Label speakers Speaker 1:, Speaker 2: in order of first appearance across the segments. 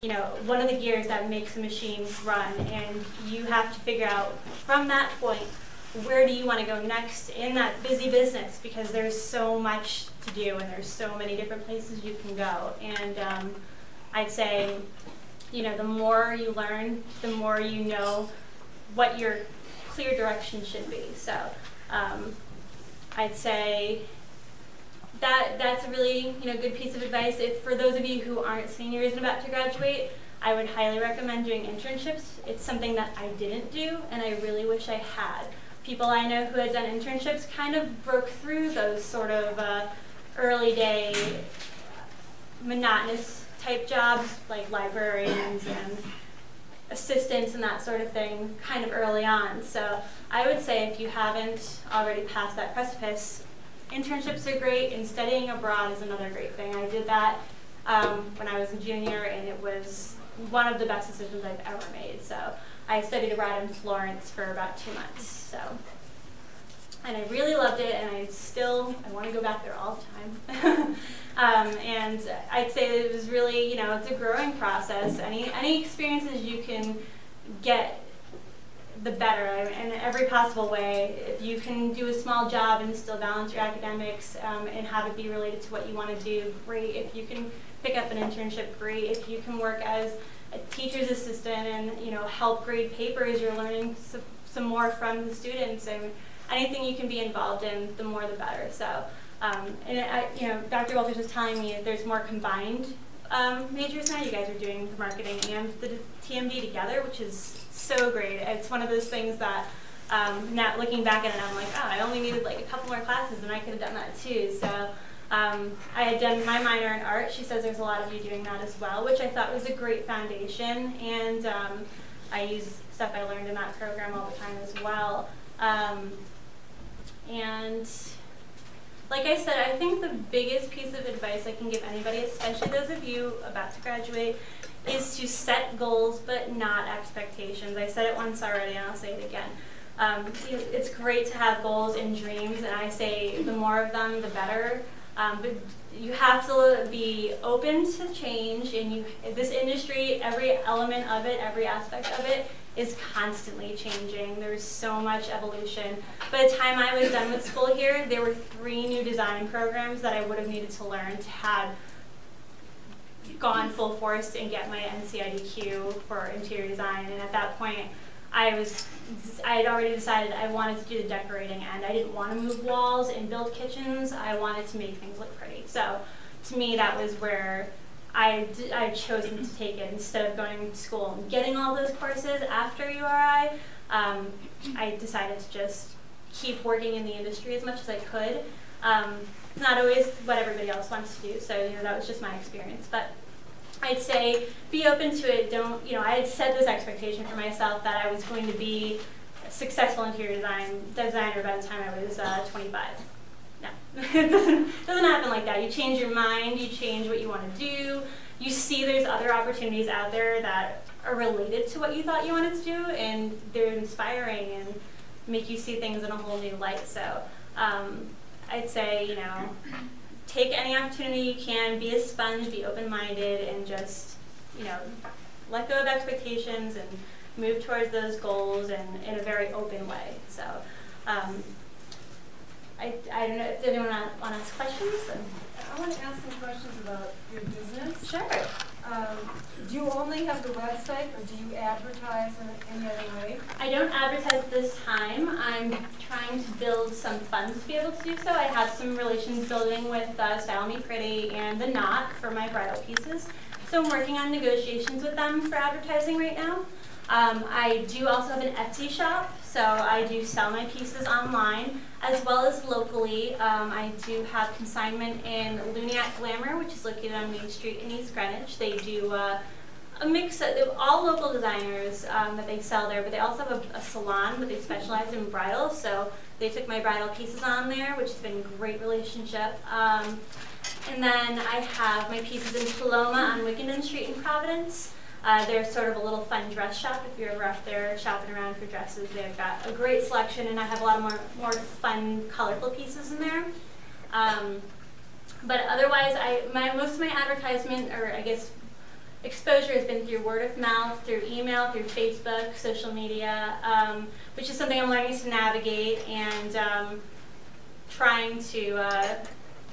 Speaker 1: you know, one of the gears that makes a machine run, and you have to figure out from that point, where do you want to go next in that busy business, because there's so much to do and there's so many different places you can go. And I'd say, you know, the more you learn, the more you know what your clear direction should be. So I'd say that's a really, you know, good piece of advice. If for those of you who aren't seniors and about to graduate, I would highly recommend doing internships. It's something that I didn't do, and I really wish I had. People I know who had done internships kind of broke through those sort of early day monotonous type jobs like librarians and assistants and that sort of thing kind of early on. So I would say if you haven't already passed that precipice, internships are great, and studying abroad is another great thing. I did that when I was a junior, and it was one of the best decisions I've ever made. So I studied abroad in Florence for about 2 months. So, and I really loved it, and I want to go back there all the time. And I'd say that it was really, you know, it's a growing process. Any experiences you can get, the better, in every possible way. If you can do a small job and still balance your academics and have it be related to what you want to do, great. If you can pick up an internship, great. If you can work as a teacher's assistant and, you know, help grade papers, you're learning some more from the students, and anything you can be involved in, the more the better. So, you know, Dr. Walters was telling me there's more combined majors now. You guys are doing the marketing and the TMD together, which is so great. It's one of those things that now looking back at it, I'm like, oh, I only needed like a couple more classes and I could have done that too. So I had done my minor in art. She says there's a lot of you doing that as well, which I thought was a great foundation. And I use stuff I learned in that program all the time as well. And like I said, I think the biggest piece of advice I can give anybody, especially those of you about to graduate, is to set goals but not expectations. I said it once already and I'll say it again. It's great to have goals and dreams, and I say the more of them, the better. But you have to be open to change, and this industry, every element of it, every aspect of it, is constantly changing. There's so much evolution. By the time I was done with school here, there were 3 new design programs that I would have needed to learn to have gone full force and get my NCIDQ for interior design. And at that point, I had already decided I wanted to do the decorating end. I didn't want to move walls and build kitchens. I wanted to make things look pretty. So to me, that was where I'd chosen to take it instead of going to school and getting all those courses after URI. I decided to just keep working in the industry as much as I could. It's not always what everybody else wants to do, so you know, that was just my experience. But I'd say be open to it. Don't, you know, I had set this expectation for myself that I was going to be a successful interior designer by the time I was 25. No, it doesn't happen like that. You change your mind, you change what you want to do, you see there's other opportunities out there that are related to what you thought you wanted to do, and they're inspiring and make you see things in a whole new light. So I'd say, you know, take any opportunity you can, be a sponge, be open-minded, and just, you know, let go of expectations and move towards those goals and in a very open way. So I don't know, if anyone want to ask questions?
Speaker 2: I want to ask some questions about your business.
Speaker 1: Sure.
Speaker 2: Do you only have the website, or do you advertise in any other way?
Speaker 1: I don't advertise this time. I'm trying to build some funds to be able to do so. I have some relations building with Style Me Pretty and The Knot for my bridal pieces. So I'm working on negotiations with them for advertising right now. I do also have an Etsy shop, so I do sell my pieces online as well as locally. I do have consignment in Luniac Glamour, which is located on Main Street in East Greenwich. They do a mix of all local designers that they sell there, but they also have a salon that they specialize in bridal, so they took my bridal pieces on there, which has been a great relationship. And then I have my pieces in Paloma on Wickenden Street in Providence. They're sort of a little fun dress shop. If you're ever up there shopping around for dresses, they've got a great selection, and I have a lot of more fun, colorful pieces in there. But otherwise, most of my advertisement, or I guess exposure has been through word of mouth, through email, through Facebook, social media, which is something I'm learning to navigate and trying to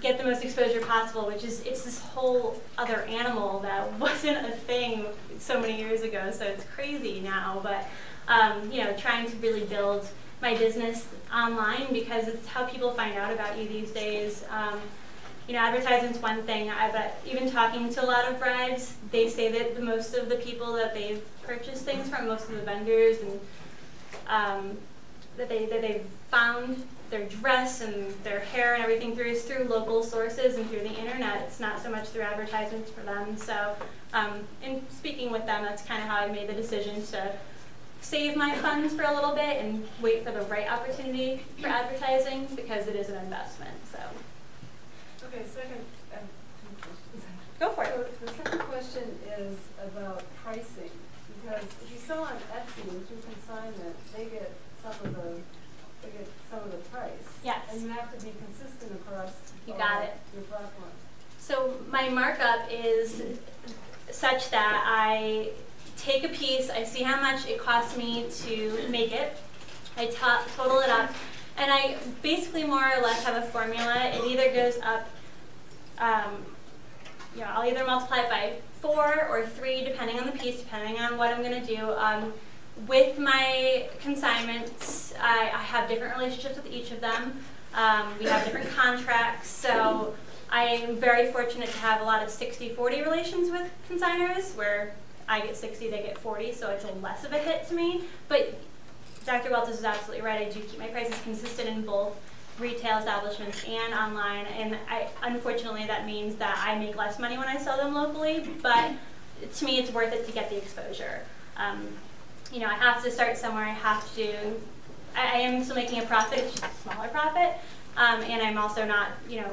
Speaker 1: get the most exposure possible, which is, it's this whole other animal that wasn't a thing so many years ago, so it's crazy now, but you know, trying to really build my business online because it's how people find out about you these days. You know, advertisement's one thing, but even talking to a lot of brides, they say that most of the people that they've purchased things from, most of the vendors, and that they've found their dress and their hair and everything through is through local sources and through the internet. It's not so much through advertisements for them. So in speaking with them, that's kind of how I made the decision to save my funds for a little bit and wait for the right opportunity for advertising because it is an investment. So.
Speaker 2: Okay, second, two questions.
Speaker 1: Go for it.
Speaker 2: So the second question is about pricing, because if you sell on Etsy and through consignment, they get some of the price.
Speaker 1: Yes.
Speaker 2: And you have to be consistent across
Speaker 1: you got it.
Speaker 2: Your platform.
Speaker 1: So my markup is such that I take a piece, I see how much it costs me to make it, I total it up, and I basically more or less have a formula. It either goes up, you know, I'll either multiply it by 4 or 3 depending on the piece, depending on what I'm going to do. With my consignments, I have different relationships with each of them. We have different contracts, so I am very fortunate to have a lot of 60-40 relations with consigners, where I get 60, they get 40, so it's a less of a hit to me. But Dr. Weltis is absolutely right. I do keep my prices consistent in both retail establishments and online, and unfortunately that means that I make less money when I sell them locally, but to me it's worth it to get the exposure. You know, I have to start somewhere. I am still making a profit, it's just a smaller profit, and I'm also not, you know,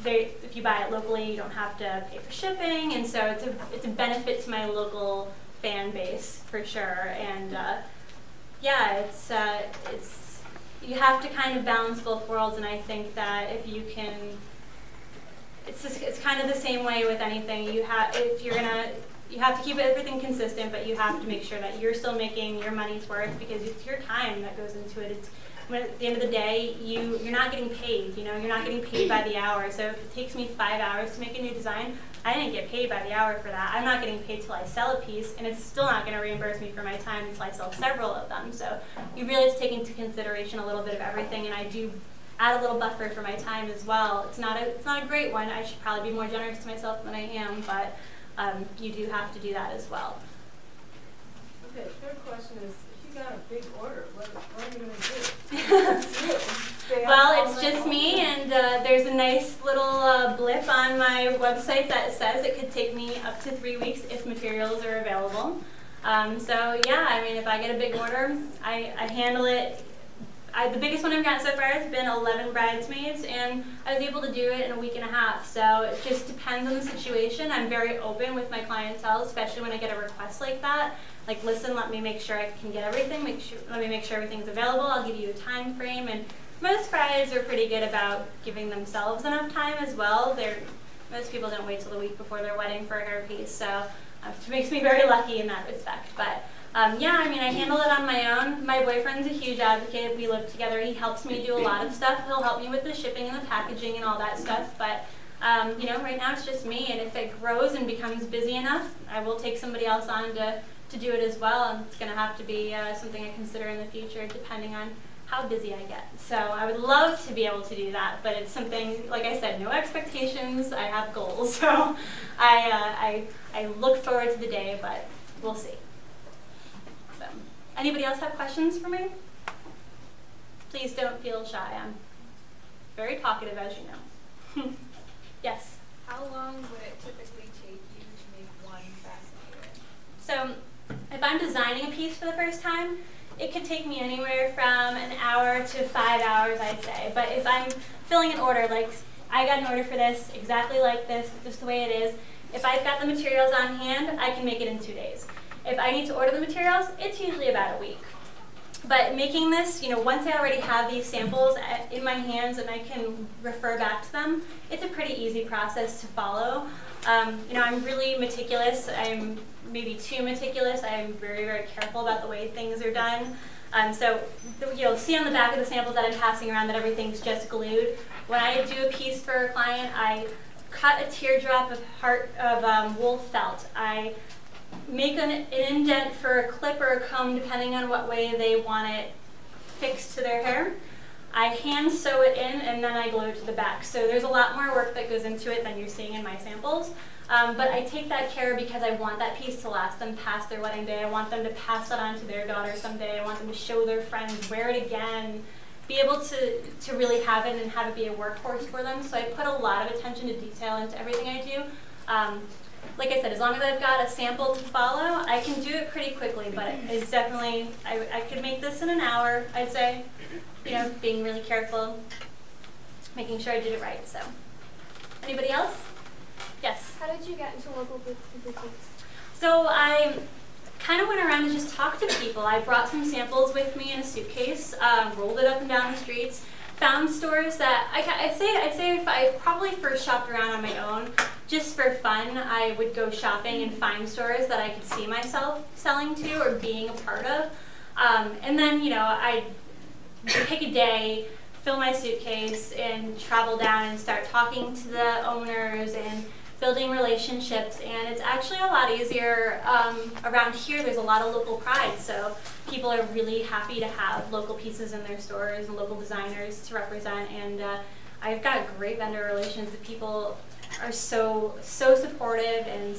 Speaker 1: if you buy it locally, you don't have to pay for shipping, and so it's a benefit to my local fan base for sure. And yeah, it's you have to kind of balance both worlds, and I think that if you can, it's kind of the same way with anything. You have to keep everything consistent, but you have to make sure that you're still making your money's worth because it's your time that goes into it. At the end of the day, you're not getting paid. You know, you're not getting paid by the hour. So if it takes me 5 hours to make a new design, I didn't get paid by the hour for that. I'm not getting paid till I sell a piece, and it's still not going to reimburse me for my time until I sell several of them. So you really have to take into consideration a little bit of everything, and I do add a little buffer for my time as well. It's not a great one. I should probably be more generous to myself than I am, but you do have to do that as well.
Speaker 2: Okay, third question is, if you got a big order, what are you going to do?
Speaker 1: Well, it's just me, and there's a nice little blip on my website that says it could take me up to 3 weeks if materials are available. So yeah, I mean, if I get a big order, I handle it. The biggest one I've gotten so far has been 11 bridesmaids, and I was able to do it in a week and a half. So it just depends on the situation. I'm very open with my clientele, especially when I get a request like that. Like, listen, let me make sure I can get everything. Let me make sure everything's available. I'll give you a time frame. And most brides are pretty good about giving themselves enough time as well. Most people don't wait till the week before their wedding for a hairpiece, so it makes me very lucky in that respect. But yeah, I mean, I handle it on my own. My boyfriend's a huge advocate. We live together. He helps me do a lot of stuff. He'll help me with the shipping and the packaging and all that stuff. But you know, right now it's just me. And if it grows and becomes busy enough, I will take somebody else on to do it as well. And it's going to have to be something I consider in the future, depending on how busy I get. So I would love to be able to do that, but it's something, like I said, no expectations. I have goals, so I look forward to the day, but we'll see. So, anybody else have questions for me? Please don't feel shy. I'm very talkative, as you know. Yes?
Speaker 3: How long would it typically take you to make one fascinator?
Speaker 1: So if I'm designing a piece for the first time, it could take me anywhere from an hour to 5 hours, I'd say. But if I'm filling an order, like I got an order for this, exactly like this, just the way it is, if I've got the materials on hand, I can make it in 2 days. If I need to order the materials, it's usually about a week. But making this, once I already have these samples in my hands and I can refer back to them, it's a pretty easy process to follow. I'm really meticulous. I'm maybe too meticulous. I'm very, very careful about the way things are done. So you'll see on the back of the samples that I'm passing around that everything's just glued. When I do a piece for a client, I cut a teardrop of wool felt. I make an indent for a clip or a comb depending on what way they want it fixed to their hair. I hand sew it in and then I glue it to the back. So there's a lot more work that goes into it than you're seeing in my samples. But I take that care because I want that piece to last them past their wedding day. I want them to pass that on to their daughter someday. I want them to show their friends, wear it again, be able to really have it and have it be a workhorse for them. So I put a lot of attention to detail into everything I do. Like I said, as long as I've got a sample to follow, I can do it pretty quickly, but it's definitely, I could make this in an hour, I'd say, being really careful, making sure I did it right, so. Anybody else? Yes?
Speaker 3: How did you get into local boutiques?
Speaker 1: So I kind of went around and just talked to people. I brought some samples with me in a suitcase, rolled it up and down the streets, found stores that, I'd say if I probably first shopped around on my own, just for fun, I would go shopping and find stores that I could see myself selling to or being a part of. And then, I'd pick a day, fill my suitcase, and travel down and start talking to the owners and building relationships. And it's actually a lot easier around here. There's a lot of local pride, so people are really happy to have local pieces in their stores and local designers to represent. And I've got great vendor relations. The people are so supportive and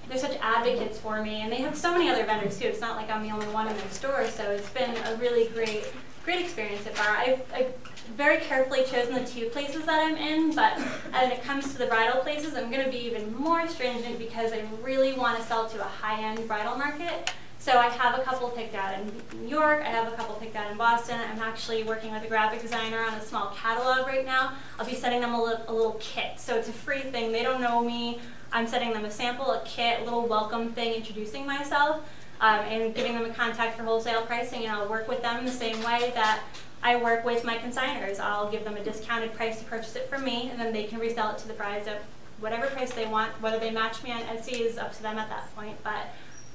Speaker 1: they're such advocates for me, and they have so many other vendors too. It's not like I'm the only one in their store, so it's been a really great experience so far. I've very carefully chosen the 2 places that I'm in, but when it comes to the bridal places, I'm going to be even more stringent because I really want to sell to a high-end bridal market. So I have a couple picked out in New York, I have a couple picked out in Boston. I'm actually working with a graphic designer on a small catalog right now. I'll be sending them a little kit. So it's a free thing. They don't know me. I'm sending them a sample, a kit, a little welcome thing, introducing myself, and giving them a contact for wholesale pricing, and I'll work with them in the same way that I work with my consigners. I'll give them a discounted price to purchase it from me, and then they can resell it to the brides at whatever price they want. Whether they match me on Etsy is up to them at that point, but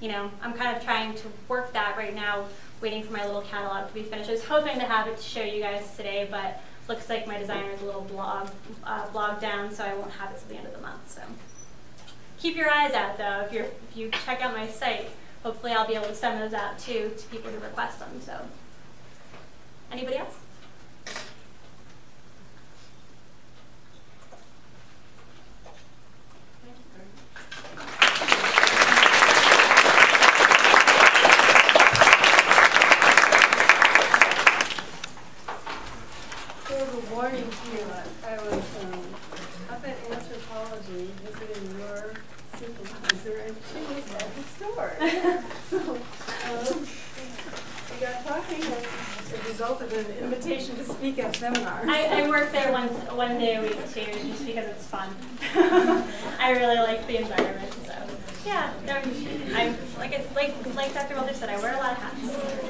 Speaker 1: I'm kind of trying to work that right now, waiting for my little catalog to be finished. I was hoping to have it to show you guys today, but looks like my designer's a little blog down, so I won't have it till the end of the month. So keep your eyes out, though. If you check out my site, hopefully I'll be able to send those out too to people who request them. So, anybody else?
Speaker 2: Warning to you, I was up at Anthropology visiting your supervisor, and she was at the store. So we got talking, and it resulted in an invitation to speak at seminars.
Speaker 1: I work there one day a week too, just because it's fun. I really like the environment, so yeah. I'm like Dr. Walter said, I wear a lot of hats.